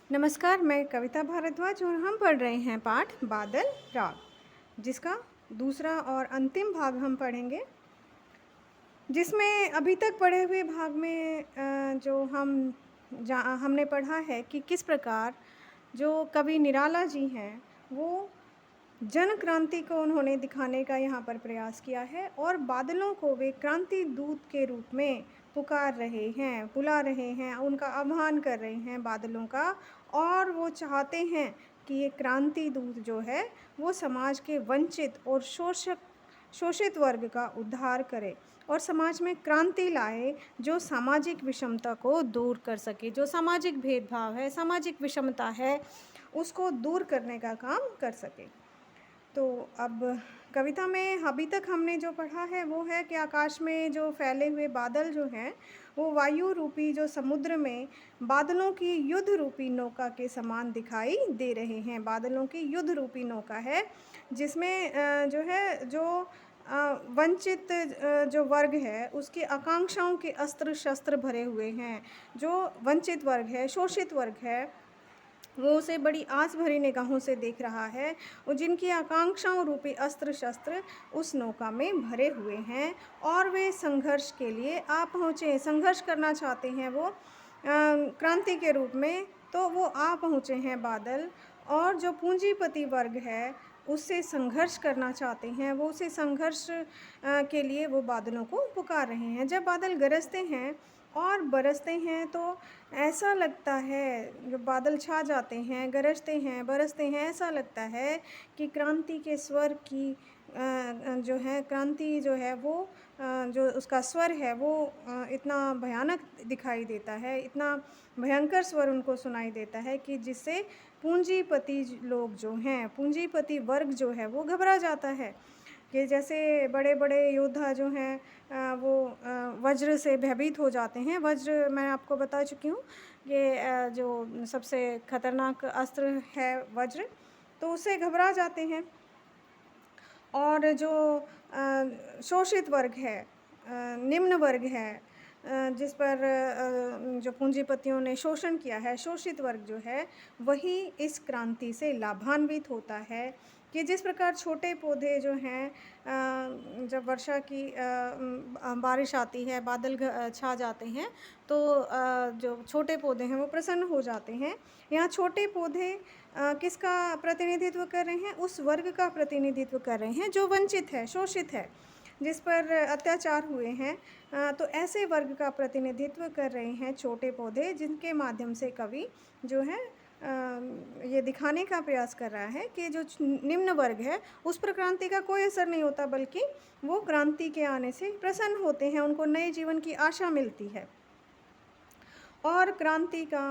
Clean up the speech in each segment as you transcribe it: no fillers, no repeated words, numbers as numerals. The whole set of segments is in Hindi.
नमस्कार, मैं कविता भारद्वाज और हम पढ़ रहे हैं पाठ बादल राग, जिसका दूसरा और अंतिम भाग हम पढ़ेंगे। जिसमें अभी तक पढ़े हुए भाग में जो हमने पढ़ा है कि किस प्रकार जो कवि निराला जी हैं, वो जन क्रांति को उन्होंने दिखाने का यहाँ पर प्रयास किया है और बादलों को वे क्रांति दूत के रूप में पुकार रहे हैं, बुला रहे हैं, उनका आह्वान कर रहे हैं बादलों का। और वो चाहते हैं कि ये क्रांति दूत जो है वो समाज के वंचित और शोषित वर्ग का उद्धार करे और समाज में क्रांति लाए, जो सामाजिक विषमता को दूर कर सके, जो सामाजिक भेदभाव है, सामाजिक विषमता है, उसको दूर करने का काम कर सके। तो अब कविता में अभी तक हमने जो पढ़ा है वो है कि आकाश में जो फैले हुए बादल जो हैं, वो वायु रूपी जो समुद्र में बादलों की युद्ध रूपी नौका के समान दिखाई दे रहे हैं। बादलों की युद्ध रूपी नौका है, जिसमें वंचित जो वर्ग है उसकी आकांक्षाओं के अस्त्र शस्त्र भरे हुए हैं। जो वंचित वर्ग है, शोषित वर्ग है, वो उसे बड़ी आस भरी निगाहों से देख रहा है और जिनकी आकांक्षाओं रूपी अस्त्र शस्त्र उस नौका में भरे हुए हैं और वे संघर्ष के लिए आ पहुँचे, संघर्ष करना चाहते हैं वो क्रांति के रूप में। तो वो आ पहुँचे हैं बादल, और जो पूंजीपति वर्ग है उससे संघर्ष करना चाहते हैं, वो उसे संघर्ष के लिए वो बादलों को पुकार रहे हैं। जब बादल गरजते हैं और बरसते हैं तो ऐसा लगता है, जब बादल छा जाते हैं, गरजते हैं, बरसते हैं, ऐसा लगता है कि क्रांति के स्वर की जो है क्रांति जो है वो जो उसका स्वर है वो इतना भयानक दिखाई देता है, इतना भयंकर स्वर उनको सुनाई देता है कि जिससे पूंजीपति लोग जो हैं, पूंजीपति वर्ग जो है वो घबरा जाता है। कि जैसे बड़े बड़े योद्धा जो हैं वो वज्र से भयभीत हो जाते हैं। वज्र मैं आपको बता चुकी हूँ, ये जो सबसे खतरनाक अस्त्र है वज्र, तो उससे घबरा जाते हैं। और जो शोषित वर्ग है, निम्न वर्ग है, जिस पर जो पूंजीपतियों ने शोषण किया है, शोषित वर्ग जो है वही इस क्रांति से लाभान्वित होता है। कि जिस प्रकार छोटे पौधे जो हैं, जब वर्षा की बारिश आती है, बादल छा जाते हैं, तो जो छोटे पौधे हैं वो प्रसन्न हो जाते हैं। यहाँ छोटे पौधे किसका प्रतिनिधित्व कर रहे हैं? उस वर्ग का प्रतिनिधित्व कर रहे हैं जो वंचित है, शोषित है, जिस पर अत्याचार हुए हैं। तो ऐसे वर्ग का प्रतिनिधित्व कर रहे हैं छोटे पौधे, जिनके माध्यम से कवि जो है ये दिखाने का प्रयास कर रहा है कि जो निम्न वर्ग है उस पर क्रांति का कोई असर नहीं होता, बल्कि वो क्रांति के आने से प्रसन्न होते हैं, उनको नए जीवन की आशा मिलती है। और क्रांति का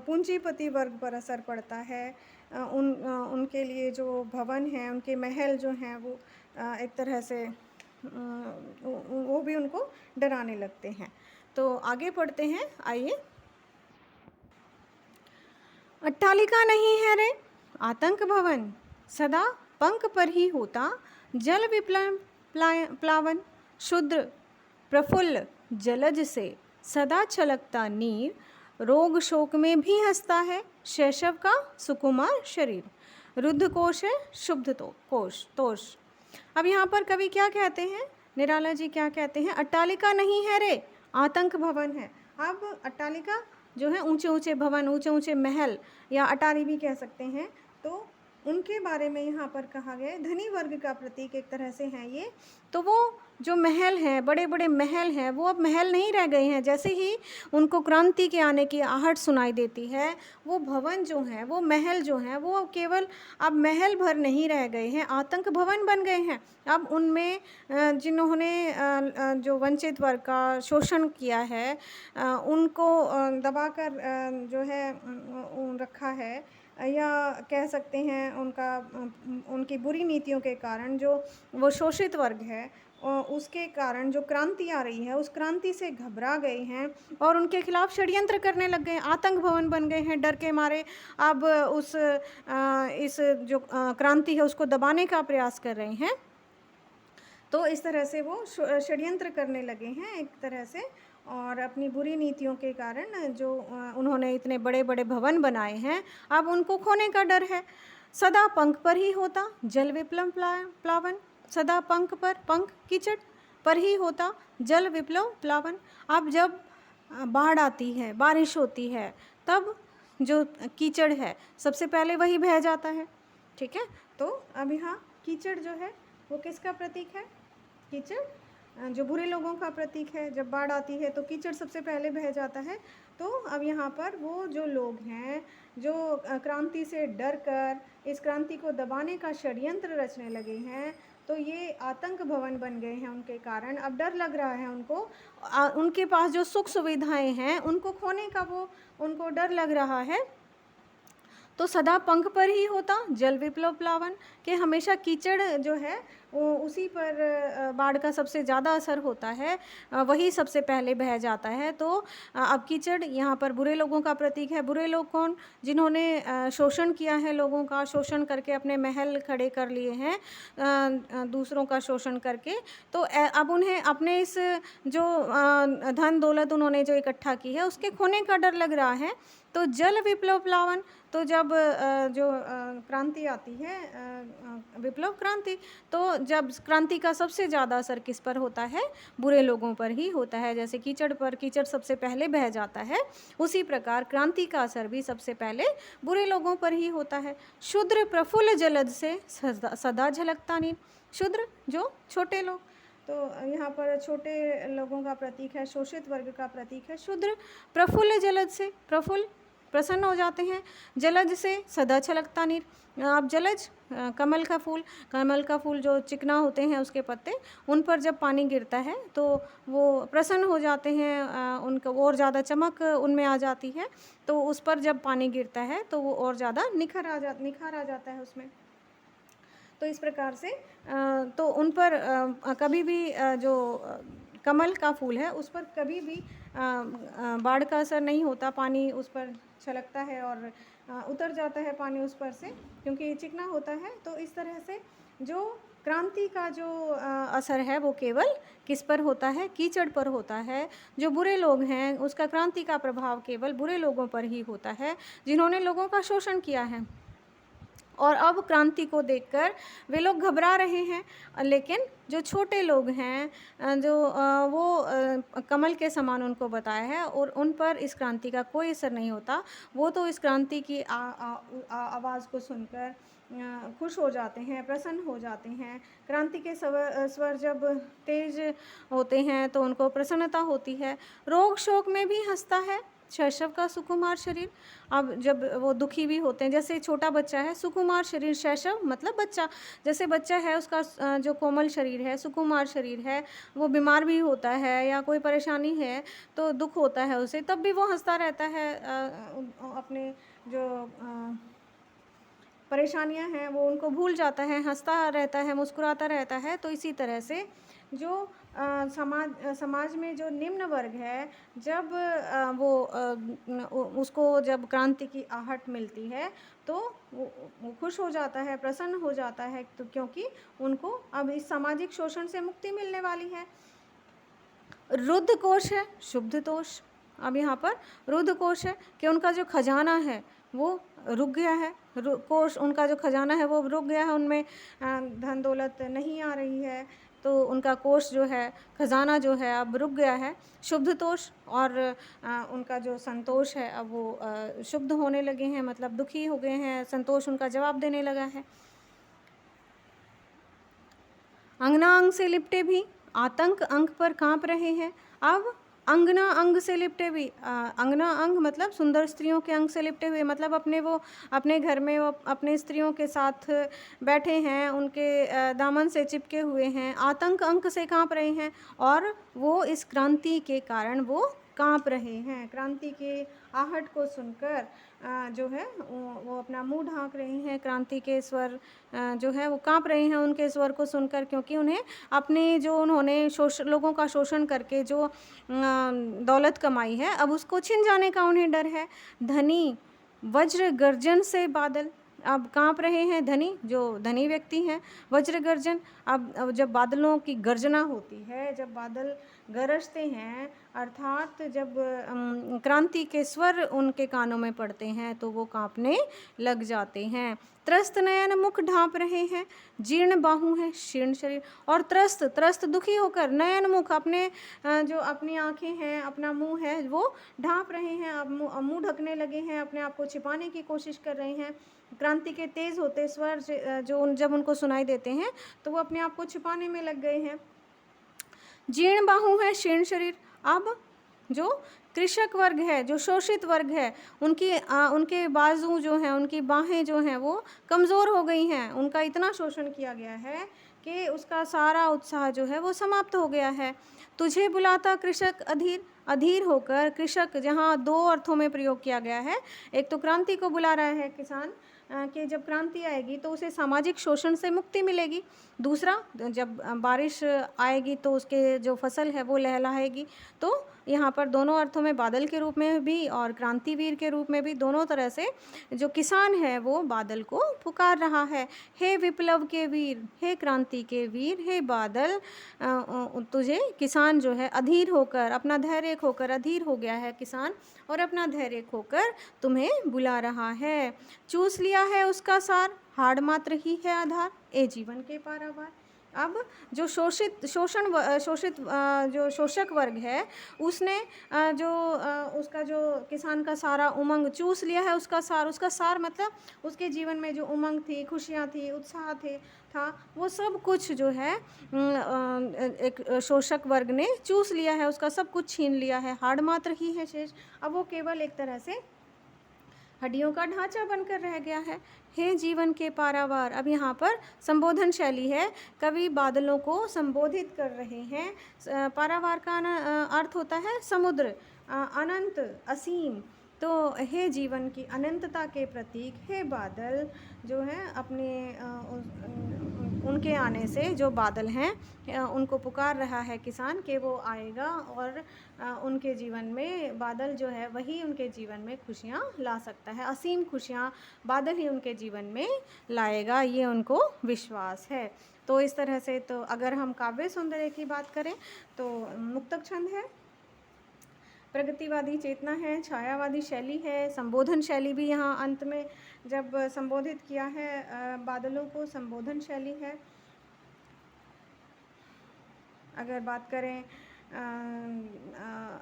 पूंजीपति वर्ग पर असर पड़ता है। उनके लिए जो भवन हैं, उनके महल जो हैं, वो एक तरह से वो भी उनको डराने लगते हैं। तो आगे पढ़ते हैं, आइए। अट्टालिका नहीं है रे आतंक भवन, सदा पंख पर ही होता जल प्लावन, शुद्र प्रफुल्ल जलज से सदा छलकता नीर, रोग शोक में भी हंसता है शैशव का सुकुमार शरीर, रुद्ध कोश है शुद्ध कोश तोष। अब यहाँ पर कवि क्या कहते हैं, निराला जी क्या कहते हैं? अट्टालिका नहीं है रे आतंक भवन है। अब अट्टालिका जो है ऊंचे ऊंचे भवन, ऊंचे ऊंचे महल या अटारी भी कह सकते हैं, तो उनके बारे में यहाँ पर कहा गया है। धनी वर्ग का प्रतीक एक तरह से हैं ये। तो वो जो महल हैं, बड़े बड़े महल हैं, वो अब महल नहीं रह गए हैं। जैसे ही उनको क्रांति के आने की आहट सुनाई देती है, वो भवन जो हैं, वो महल जो हैं, वो केवल अब महल भर नहीं रह गए हैं, आतंक भवन बन गए हैं। अब उनमें जिन्होंने जो वंचित वर्ग का शोषण किया है, उनको दबाकर जो है रखा है, या कह सकते हैं उनकी बुरी नीतियों के कारण जो वो शोषित वर्ग है, उसके कारण जो क्रांति आ रही है, उस क्रांति से घबरा गए हैं और उनके खिलाफ षड्यंत्र करने लग गए, आतंक भवन बन गए हैं डर के मारे। अब इस जो क्रांति है उसको दबाने का प्रयास कर रहे हैं। तो इस तरह से वो षड्यंत्र करने लगे हैं एक तरह से, और अपनी बुरी नीतियों के कारण जो उन्होंने इतने बड़े बड़े भवन बनाए हैं, अब उनको खोने का डर है। सदा पंख पर ही होता जल विप्लव प्लावन, सदा पंख कीचड़ पर ही होता जल विप्लव प्लावन। अब जब बाढ़ आती है, बारिश होती है, तब जो कीचड़ है सबसे पहले वही बह जाता है। ठीक है, तो अब यहाँ कीचड़ जो है वो किसका प्रतीक है? कीचड़ जो बुरे लोगों का प्रतीक है। जब बाढ़ आती है तो कीचड़ सबसे पहले बह जाता है। तो अब यहाँ पर वो जो लोग हैं जो क्रांति से डर कर इस क्रांति को दबाने का षड्यंत्र रचने लगे हैं, तो ये आतंक भवन बन गए हैं उनके कारण। अब डर लग रहा है उनको, उनके पास जो सुख सुविधाएं हैं उनको खोने का वो उनको डर लग रहा है। तो सदा पंख पर ही होता जल विप्लव प्लावन, कि हमेशा कीचड़ जो है वो उसी पर बाढ़ का सबसे ज़्यादा असर होता है, वही सबसे पहले बह जाता है। तो अब कीचड़ यहाँ पर बुरे लोगों का प्रतीक है। बुरे लोग कौन? जिन्होंने शोषण किया है लोगों का, शोषण करके अपने महल खड़े कर लिए हैं दूसरों का शोषण करके। तो अब उन्हें अपने इस जो धन दौलत उन्होंने जो इकट्ठा की है उसके खोने का डर लग रहा है। तो जल विप्लव प्लावन, तो जब जो क्रांति आती है विप्लव क्रांति, तो जब क्रांति का सबसे ज़्यादा असर किस पर होता है? बुरे लोगों पर ही होता है। जैसे कीचड़ पर कीचड़ सबसे पहले बह जाता है, उसी प्रकार क्रांति का असर भी सबसे पहले बुरे लोगों पर ही होता है। शूद्र प्रफुल्ल जलद से सदा झलकता नीर, शूद्र जो छोटे लोग, तो यहाँ पर छोटे लोगों का प्रतीक है, शोषित वर्ग का प्रतीक है शूद्र। प्रफुल्ल जलद से, प्रफुल्ल प्रसन्न हो जाते हैं, जलज से सदा छलकता नीर। अब जलज कमल का फूल जो चिकना होते हैं उसके पत्ते, उन पर जब पानी गिरता है तो वो प्रसन्न हो जाते हैं, उनका और ज़्यादा चमक उनमें आ जाती है। तो उस पर जब पानी गिरता है तो वो और ज़्यादा निखार आ जाता है उसमें। तो इस प्रकार से तो उन पर कभी भी जो कमल का फूल है उस पर कभी भी बाढ़ का असर नहीं होता, पानी उस पर छलकता है और उतर जाता है पानी उस पर से, क्योंकि चिकना होता है। तो इस तरह से जो क्रांति का जो असर है वो केवल किस पर होता है? कीचड़ पर होता है। जो बुरे लोग हैं उसका क्रांति का प्रभाव केवल बुरे लोगों पर ही होता है, जिन्होंने लोगों का शोषण किया है। और अब क्रांति को देखकर वे लोग घबरा रहे हैं, लेकिन जो छोटे लोग हैं जो वो कमल के समान उनको बताया है और उन पर इस क्रांति का कोई असर नहीं होता। वो तो इस क्रांति की आवाज़ को सुनकर खुश हो जाते हैं, प्रसन्न हो जाते हैं। क्रांति के स्वर जब तेज होते हैं तो उनको प्रसन्नता होती है। रोग शोक में भी हंसता है शैशव का सुकुमार शरीर। अब जब वो दुखी भी होते हैं, जैसे छोटा बच्चा है, सुकुमार शरीर, शैशव मतलब बच्चा, जैसे बच्चा है उसका जो कोमल शरीर है, सुकुमार शरीर है, वो बीमार भी होता है या कोई परेशानी है तो दुख होता है उसे, तब भी वो हंसता रहता है। अपने जो परेशानियां हैं वो उनको भूल जाता है, हंसता रहता है, मुस्कुराता रहता है। तो इसी तरह से जो समाज में जो निम्न वर्ग है, जब उसको जब क्रांति की आहट मिलती है तो वो खुश हो जाता है, प्रसन्न हो जाता है, तो क्योंकि उनको अब इस सामाजिक शोषण से मुक्ति मिलने वाली है। रुद्ध कोश है शुद्ध दोष। अब यहाँ पर रुद्ध कोश है कि उनका जो खजाना है वो रुक गया है, कोश उनका जो खजाना है वो रुक गया है, उनमें धन दौलत नहीं आ रही है, तो उनका कोश जो है, खजाना जो है अब रुक गया है। शुद्ध तोष, और उनका जो संतोष है अब वो शुद्ध होने लगे हैं, मतलब दुखी हो गए हैं, संतोष उनका जवाब देने लगा है। अंगना अंग से लिपटे भी आतंक अंक पर कांप रहे हैं। अब अंगना अंग से लिपटे भी, अंगना अंग मतलब सुंदर स्त्रियों के अंग से लिपटे हुए, मतलब अपने घर में वो अपने स्त्रियों के साथ बैठे हैं, उनके दामन से चिपके हुए हैं, आतंक अंक से कांप रहे हैं, और वो इस क्रांति के कारण वो कांप रहे हैं। क्रांति के आहट को सुनकर जो है वो अपना मुंह ढांक रहे हैं। क्रांति के स्वर जो है वो कांप रहे हैं उनके स्वर को सुनकर, क्योंकि उन्हें अपने जो उन्होंने लोगों का शोषण करके जो दौलत कमाई है अब उसको छिन जाने का उन्हें डर है। धनी वज्र गर्जन से बादल, अब कांप रहे हैं धनी, जो धनी व्यक्ति हैं। वज्र गर्जन, अब जब बादलों की गर्जना होती है, जब बादल गरजते हैं, अर्थात जब क्रांति के स्वर उनके कानों में पड़ते हैं तो वो कांपने लग जाते हैं। त्रस्त नयन मुख ढांप रहे हैं, जीर्ण बाहु है शीर्ण शरीर। और त्रस्त त्रस्त दुखी होकर नयन मुख अपने जो अपनी आंखें हैं, अपना मुंह है, वो ढांप रहे हैं, अब मुंह ढकने लगे हैं, अपने आप को छिपाने की कोशिश कर रहे हैं। क्रांति के तेज होते स्वर जो जब उनको सुनाई देते हैं तो वो अपने आप को छिपाने में लग गए हैं। जीर्ण बाहु है शीर्ण शरीर। अब जो कृषक वर्ग है, जो शोषित वर्ग है, उनके बाजू जो हैं, उनकी बाहें जो हैं वो कमज़ोर हो गई हैं। उनका इतना शोषण किया गया है कि उसका सारा उत्साह जो है वो समाप्त हो गया है। तुझे बुलाता कृषक अधीर। अधीर होकर कृषक, जहाँ दो अर्थों में प्रयोग किया गया है। एक तो क्रांति को बुला रहा है किसान कि जब क्रांति आएगी तो उसे सामाजिक शोषण से मुक्ति मिलेगी। दूसरा, जब बारिश आएगी तो उसके जो फसल है वो लहलहाएगी। तो यहाँ पर दोनों अर्थों में, बादल के रूप में भी और क्रांतिवीर के रूप में भी, दोनों तरह से जो किसान है वो बादल को पुकार रहा है। हे विप्लव के वीर, हे क्रांति के वीर, हे बादल, तुझे किसान जो है अधीर होकर, अपना धैर्य खोकर, अधीर हो गया है किसान और अपना धैर्य खोकर तुम्हें बुला रहा है। चूस लिया है उसका सार, हाड़ मात्र ही है आधार, ए जीवन के पारावार। अब जो शोषित जो शोषक वर्ग है उसने उसका जो किसान का सारा उमंग चूस लिया है, उसका सार मतलब उसके जीवन में जो उमंग थी, खुशियाँ थी, उत्साह था, वो सब कुछ जो है एक शोषक वर्ग ने चूस लिया है, उसका सब कुछ छीन लिया है। हाड़ मात्र ही है शेष। अब वो केवल एक तरह से हड्डियों का ढांचा बनकर रह गया है। हे जीवन के पारावार। अब यहाँ पर संबोधन शैली है, कवि बादलों को संबोधित कर रहे हैं। पारावार का अर्थ होता है समुद्र, अनंत, असीम। तो हे जीवन की अनंतता के प्रतीक हे बादल जो हैं, अपने उनके आने से जो बादल हैं उनको पुकार रहा है किसान कि वो आएगा और उनके जीवन में बादल जो है वही उनके जीवन में खुशियाँ ला सकता है। असीम खुशियाँ बादल ही उनके जीवन में लाएगा, ये उनको विश्वास है। तो इस तरह से, तो अगर हम काव्य सौंदर्य की बात करें तो मुक्तक छंद है, प्रगतिवादी चेतना है, छायावादी शैली है, संबोधन शैली भी यहाँ अंत में जब संबोधित किया है बादलों को, संबोधन शैली है। अगर बात करें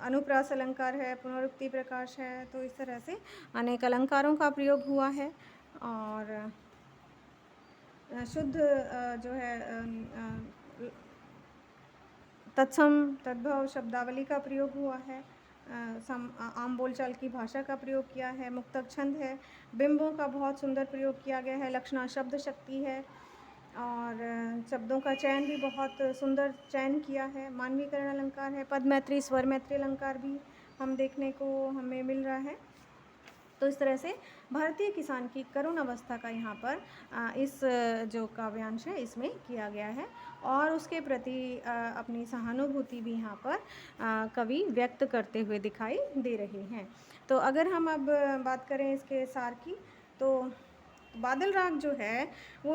अनुप्रास अलंकार है, पुनरुक्ति प्रकाश है, तो इस तरह से अनेक अलंकारों का प्रयोग हुआ है। और शुद्ध जो है तत्सम तद्भव शब्दावली का प्रयोग हुआ है, आम बोलचाल की भाषा का प्रयोग किया है। मुक्तक छंद है, बिंबों का बहुत सुंदर प्रयोग किया गया है, लक्षणा शब्द शक्ति है और शब्दों का चयन भी बहुत सुंदर चयन किया है। मानवीकरण अलंकार है, पद मैत्री, स्वर मैत्री अलंकार भी हम देखने को हमें मिल रहा है। तो इस तरह से भारतीय किसान की करुण अवस्था का यहाँ पर इस जो काव्यांश है इसमें किया गया है और उसके प्रति अपनी सहानुभूति भी यहाँ पर कवि व्यक्त करते हुए दिखाई दे रहे हैं। तो अगर हम अब बात करें इसके सार की, तो बादल राग जो है वो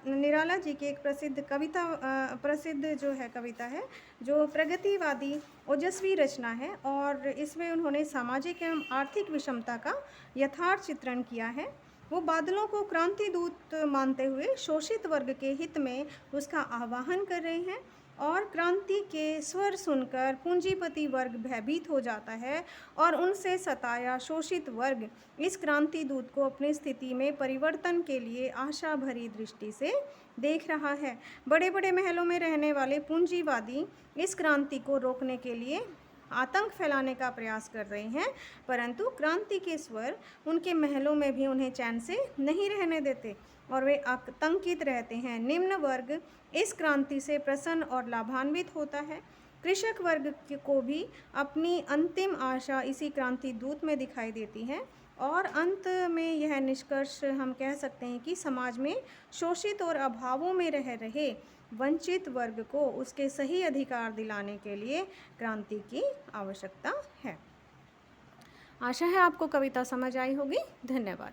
निराला जी की एक प्रसिद्ध जो है कविता है, जो प्रगतिवादी ओजस्वी रचना है और इसमें उन्होंने सामाजिक एवं आर्थिक विषमता का यथार्थ चित्रण किया है। वो बादलों को क्रांति दूत मानते हुए शोषित वर्ग के हित में उसका आह्वान कर रहे हैं और क्रांति के स्वर सुनकर पूंजीपति वर्ग भयभीत हो जाता है और उनसे सताया शोषित वर्ग इस क्रांति दूत को अपनी स्थिति में परिवर्तन के लिए आशा भरी दृष्टि से देख रहा है। बड़े बड़े महलों में रहने वाले पूंजीवादी इस क्रांति को रोकने के लिए आतंक फैलाने का प्रयास कर रहे हैं, परंतु क्रांति के स्वर उनके महलों में भी उन्हें चैन से नहीं रहने देते और वे आतंकित रहते हैं। निम्न वर्ग इस क्रांति से प्रसन्न और लाभान्वित होता है। कृषक वर्ग को भी अपनी अंतिम आशा इसी क्रांति दूत में दिखाई देती है और अंत में यह निष्कर्ष हम कह सकते हैं कि समाज में शोषित और अभावों में रह रहे वंचित वर्ग को उसके सही अधिकार दिलाने के लिए क्रांति की आवश्यकता है। आशा है आपको कविता समझ आई होगी। धन्यवाद।